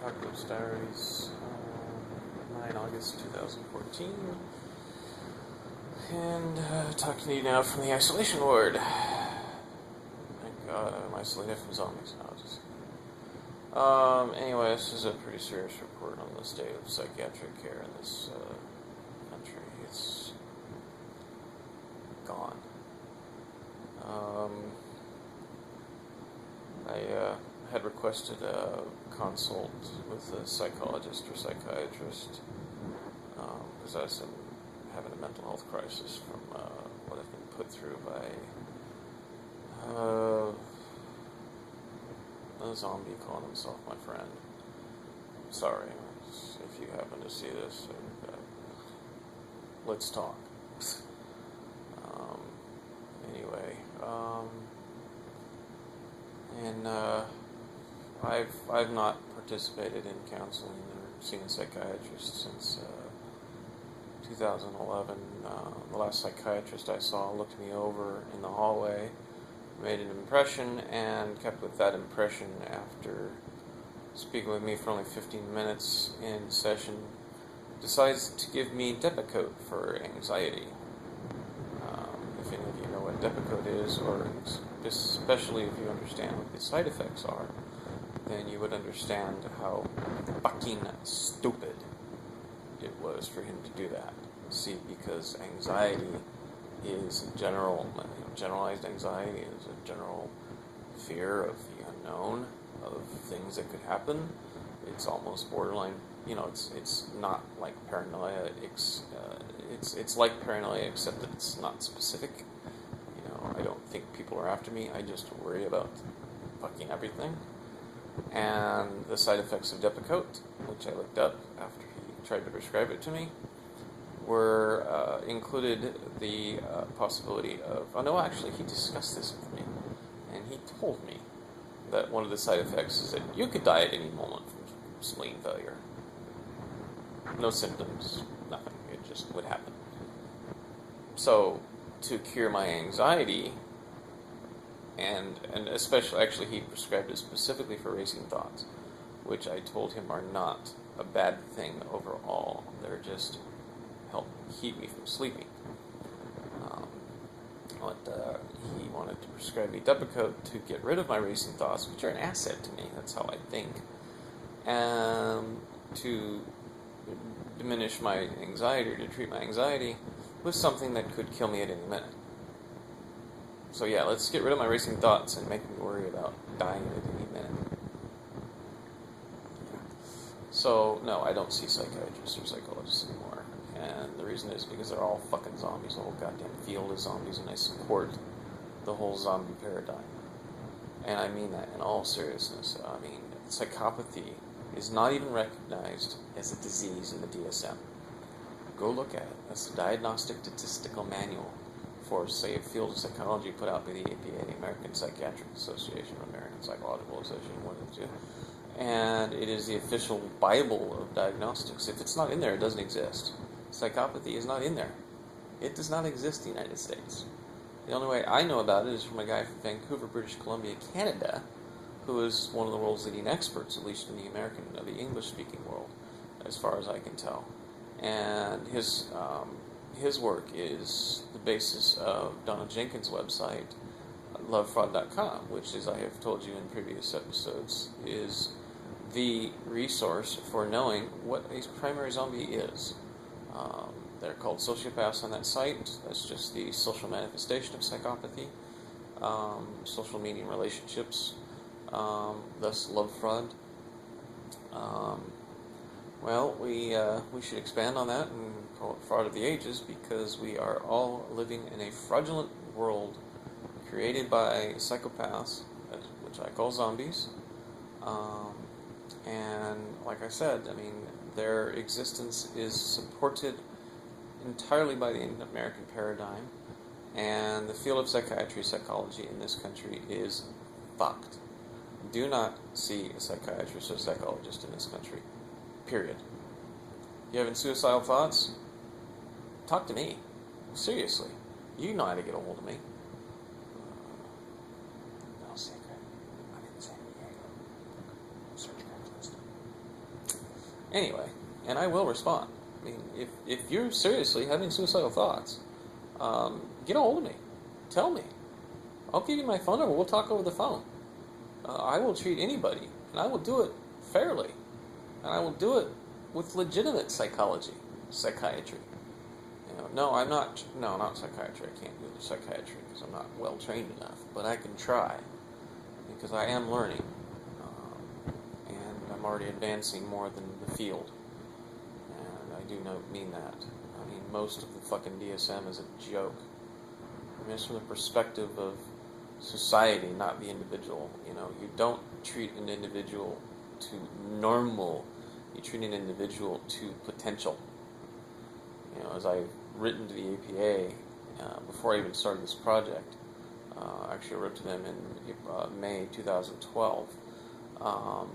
Apocalypse Diaries, 9 August 2014, and talking to you now from the isolation ward. Thank God I'm isolated from zombies now. Anyway, this is a pretty serious report on the state of psychiatric care in this country. It's gone. I had requested a consult with a psychologist or psychiatrist because I was having a mental health crisis from what I've been put through by a zombie calling himself my friend. Sorry if you happen to see this. Let's talk. Anyway, and I've not participated in counseling or seen a psychiatrist since 2011. The last psychiatrist I saw looked me over in the hallway, made an impression, and kept with that impression after speaking with me for only 15 minutes in session. Decides to give me Depakote for anxiety. If any of you know what Depakote is, or especially if you understand what the side effects are, then you would understand how fucking stupid it was for him to do that. See, because anxiety is generalized anxiety is a general fear of the unknown, of things that could happen. It's almost borderline. It's not like paranoia. It's like paranoia, except that it's not specific. I don't think people are after me. I just worry about fucking everything. And the side effects of Depakote, which I looked up after he tried to prescribe it to me, were included the possibility of... Oh, no, actually, he discussed this with me. And he told me that one of the side effects is that you could die at any moment from spleen failure. No symptoms, nothing. It just would happen. So, to cure my anxiety, and especially, actually, he prescribed it specifically for racing thoughts, which I told him are not a bad thing overall. They're just help keep me from sleeping. He wanted to prescribe me Depakote to get rid of my racing thoughts, which are an asset to me. That's how I think. And to diminish my anxiety, or to treat my anxiety with something that could kill me at any minute. So yeah, let's get rid of my racing thoughts and make me worry about dying at any minute. Yeah. So, no, I don't see psychiatrists or psychologists anymore. And the reason is because they're all fucking zombies. The whole goddamn field is zombies, and I support the whole zombie paradigm. And I mean that in all seriousness. I mean, psychopathy is not even recognized as a disease in the DSM. Go look at it. That's the Diagnostic Statistical Manual for, say, a field of psychology put out by the APA, American Psychiatric Association, or American Psychological Association, one of the two. And it is the official Bible of diagnostics. If it's not in there, it doesn't exist. Psychopathy is not in there. It does not exist in the United States. The only way I know about it is from a guy from Vancouver, British Columbia, Canada, who is one of the world's leading experts, at least in the the English-speaking world, as far as I can tell. And his work is the basis of Donna Jenkins' website, lovefraud.com, which, as I have told you in previous episodes, is the resource for knowing what a primary zombie is. They're called sociopaths on that site. That's just the social manifestation of psychopathy. Social meaning relationships, thus love fraud. Well, we should expand on that and call it fraud of the ages, because we are all living in a fraudulent world created by psychopaths, which I call zombies. And like I said, I mean, their existence is supported entirely by the American paradigm, and the field of psychiatry, psychology in this country is fucked. Do not see a psychiatrist or psychologist in this country. Period. You having suicidal thoughts? Talk to me. Seriously. You know how to get a hold of me. No secret. I'm in San Diego. Search Craigslist. Anyway, and I will respond. I mean, if you're seriously having suicidal thoughts, get a hold of me. Tell me. I'll give you my phone number. We'll talk over the phone. I will treat anybody, and I will do it fairly, and I will do it with legitimate psychiatry. No, I'm not. No, not psychiatry. I can't do psychiatry because I'm not well trained enough. But I can try because I am learning, and I'm already advancing more than the field. And I do mean that. I mean, most of the fucking DSM is a joke. I mean, it's from the perspective of society, not the individual. You don't treat an individual to normal. You treat an individual to potential. As I've written to the APA before I even started this project, actually I wrote to them in May 2012, a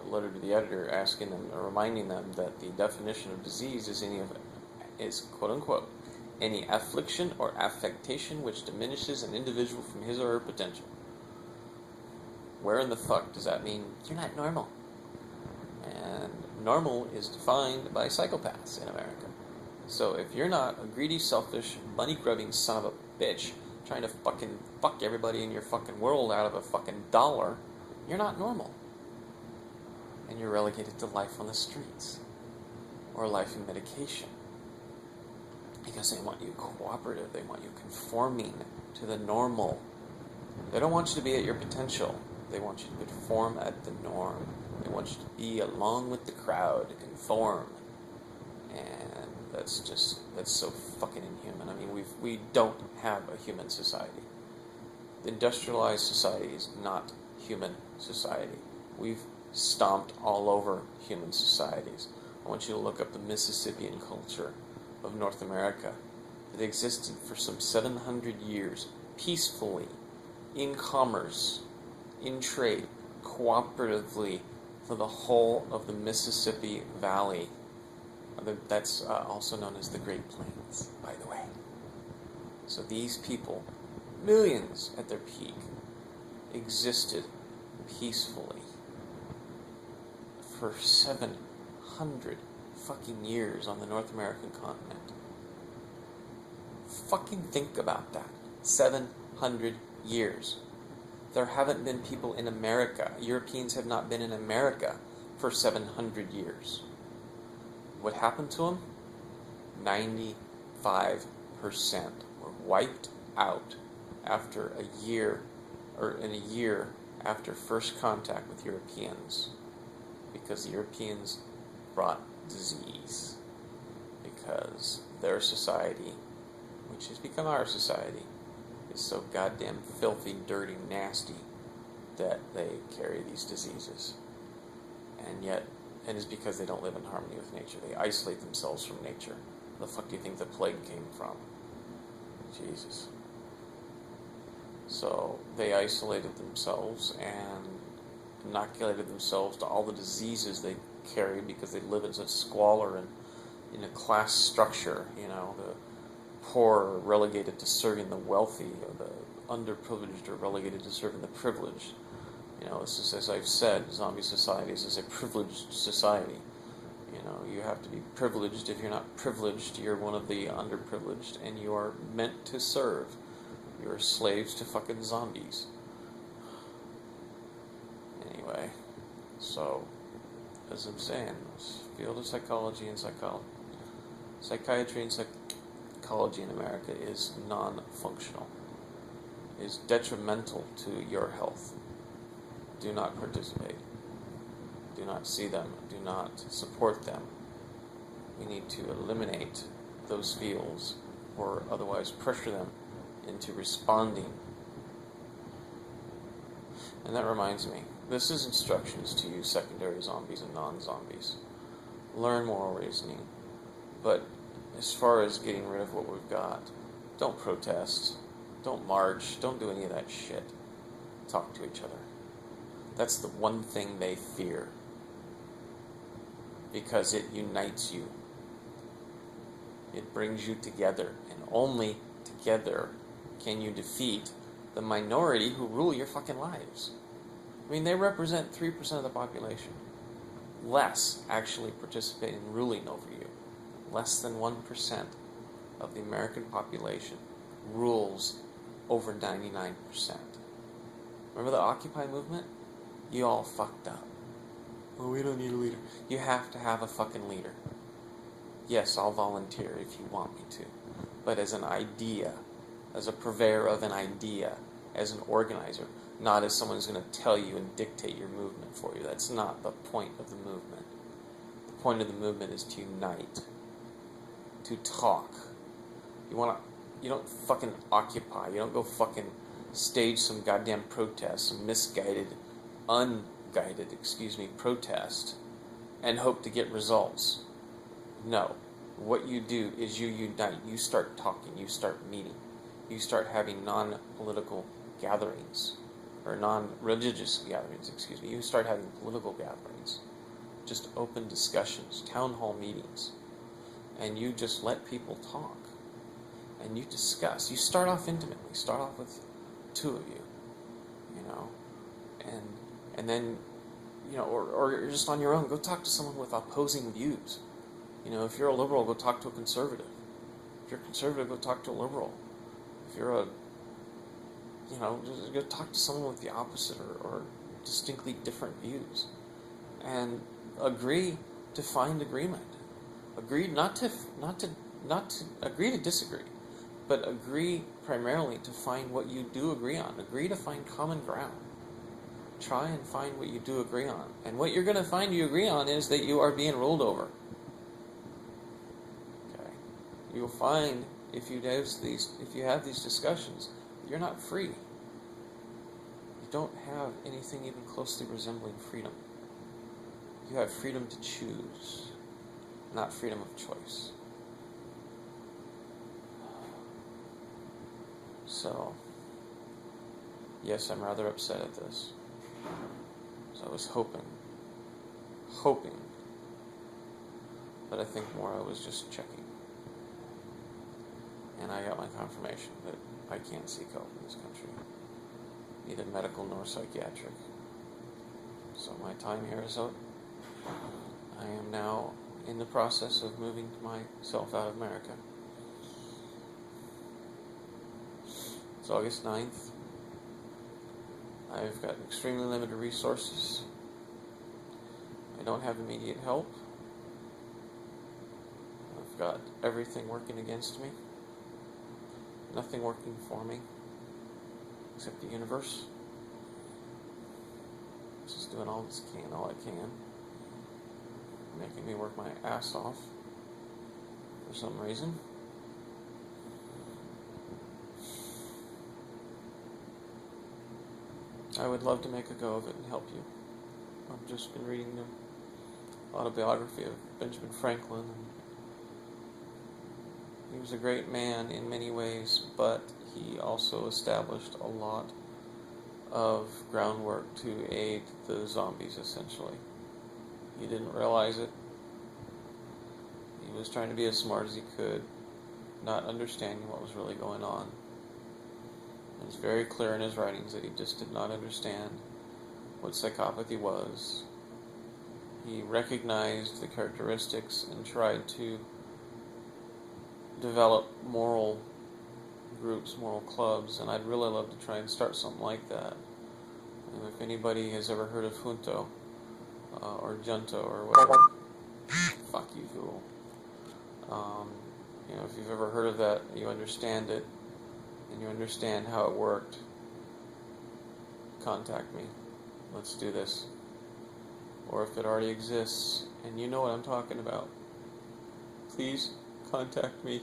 letter to the editor asking them, reminding them that the definition of disease is quote unquote any affliction or affectation which diminishes an individual from his or her potential. Where in the fuck does that mean you're not normal? And normal is defined by psychopaths in America. So if you're not a greedy, selfish, money-grubbing son of a bitch trying to fucking fuck everybody in your fucking world out of a fucking dollar, you're not normal. And you're relegated to life on the streets. Or life in medication. Because they want you cooperative, they want you conforming to the normal. They don't want you to be at your potential. They want you to conform at the norm. They want you to be along with the crowd, conform. And that's so fucking inhuman. I mean, we don't have a human society. The industrialized society is not human society. We've stomped all over human societies. I want you to look up the Mississippian culture of North America that existed for some 700 years, peacefully, in commerce, in trade, cooperatively for the whole of the Mississippi Valley. That's also known as the Great Plains, by the way. So these people, millions at their peak, existed peacefully for 700 fucking years on the North American continent. Fucking think about that. 700 years. There haven't been people in America. Europeans have not been in America for 700 years. What happened to them? 95% were wiped out after a year after first contact with Europeans, because the Europeans brought disease, because their society, which has become our society, is so goddamn filthy, dirty, nasty that they carry these diseases. And yet, it is because they don't live in harmony with nature. They isolate themselves from nature. Where the fuck do you think the plague came from? Jesus. So they isolated themselves and inoculated themselves to all the diseases they carry because they live in such squalor and in a class structure. The poor are relegated to serving the wealthy, or the underprivileged are relegated to serving the privileged. This is, as I've said, zombie societies is a privileged society. You have to be privileged. If you're not privileged, you're one of the underprivileged, and you are meant to serve. You're slaves to fucking zombies. Anyway, so, as I'm saying, this field of psychology and psychiatry and psychology in America is non-functional. It is detrimental to your health. Do not participate. Do not see them. Do not support them. We need to eliminate those fields or otherwise pressure them into responding. And that reminds me, this is instructions to you secondary zombies and non-zombies. Learn moral reasoning. But as far as getting rid of what we've got, don't protest. Don't march. Don't do any of that shit. Talk to each other. That's the one thing they fear, because it unites you. It brings you together, and only together can you defeat the minority who rule your fucking lives. I mean, they represent 3% of the population. less actually participate in ruling over you. Less than 1% of the American population rules over 99%. Remember the Occupy movement? You all fucked up. Oh, we don't need a leader. You have to have a fucking leader. Yes, I'll volunteer if you want me to. But as an idea, as a purveyor of an idea, as an organizer, not as someone who's going to tell you and dictate your movement for you. That's not the point of the movement. The point of the movement is to unite, to talk. You don't fucking occupy. You don't go fucking stage some goddamn protest, some unguided protest, and hope to get results. No. What you do is you unite. You start talking. You start meeting. You start having non-political gatherings, or non-religious gatherings, You start having political gatherings. Just open discussions, town hall meetings. And you just let people talk. And you discuss. You start off intimately. Start off with two of you, and then, or just on your own, go talk to someone with opposing views. If you're a liberal, go talk to a conservative. If you're a conservative, go talk to a liberal. If you're just go talk to someone with the opposite or distinctly different views, and agree to find agreement. Agree not to agree to disagree, but agree primarily to find what you do agree on. Agree to find common ground. Try and find what you do agree on. And what you're going to find you agree on is that you are being ruled over. Okay. You'll find if you have these discussions, you're not free. You don't have anything even closely resembling freedom. You have freedom to choose, not freedom of choice. So, yes, I'm rather upset at this. So I was hoping, but I think more I was just checking. And I got my confirmation that I can't seek help in this country, neither medical nor psychiatric. So my time here is up. I am now in the process of moving myself out of America. It's August 9th. I've got extremely limited resources. I don't have immediate help. I've got everything working against me. Nothing working for me. Except the universe. It's just doing all I can. Making me work my ass off. For some reason. I would love to make a go of it and help you. I've just been reading the autobiography of Benjamin Franklin. He was a great man in many ways, but he also established a lot of groundwork to aid the zombies, essentially. He didn't realize it. He was trying to be as smart as he could, not understanding what was really going on. It's very clear in his writings that he just did not understand what psychopathy was. He recognized the characteristics and tried to develop moral groups, moral clubs, and I'd really love to try and start something like that. And if anybody has ever heard of Junto, or Junto, or whatever, fuck you, fool. If you've ever heard of that, you understand it, and you understand how it worked, contact me. Let's do this. Or if it already exists, and you know what I'm talking about, please contact me.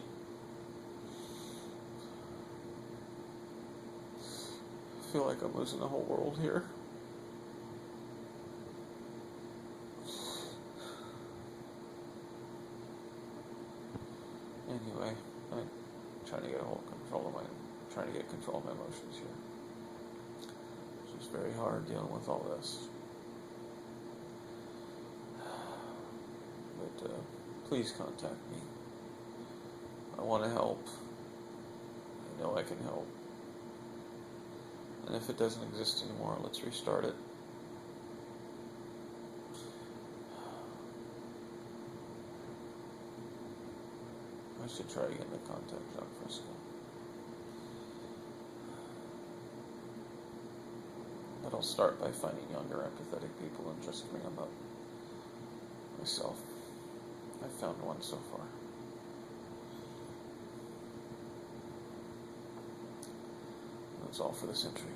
I feel like I'm losing the whole world here. Anyway, I'm trying to get control of my emotions here. It's just very hard dealing with all this. But please contact me. I want to help. I know I can help. And if it doesn't exist anymore, let's restart it. should try again to contact Jacques Fresco. But I'll start by finding younger, empathetic people and just bring them up myself. I've found one so far. That's all for this entry.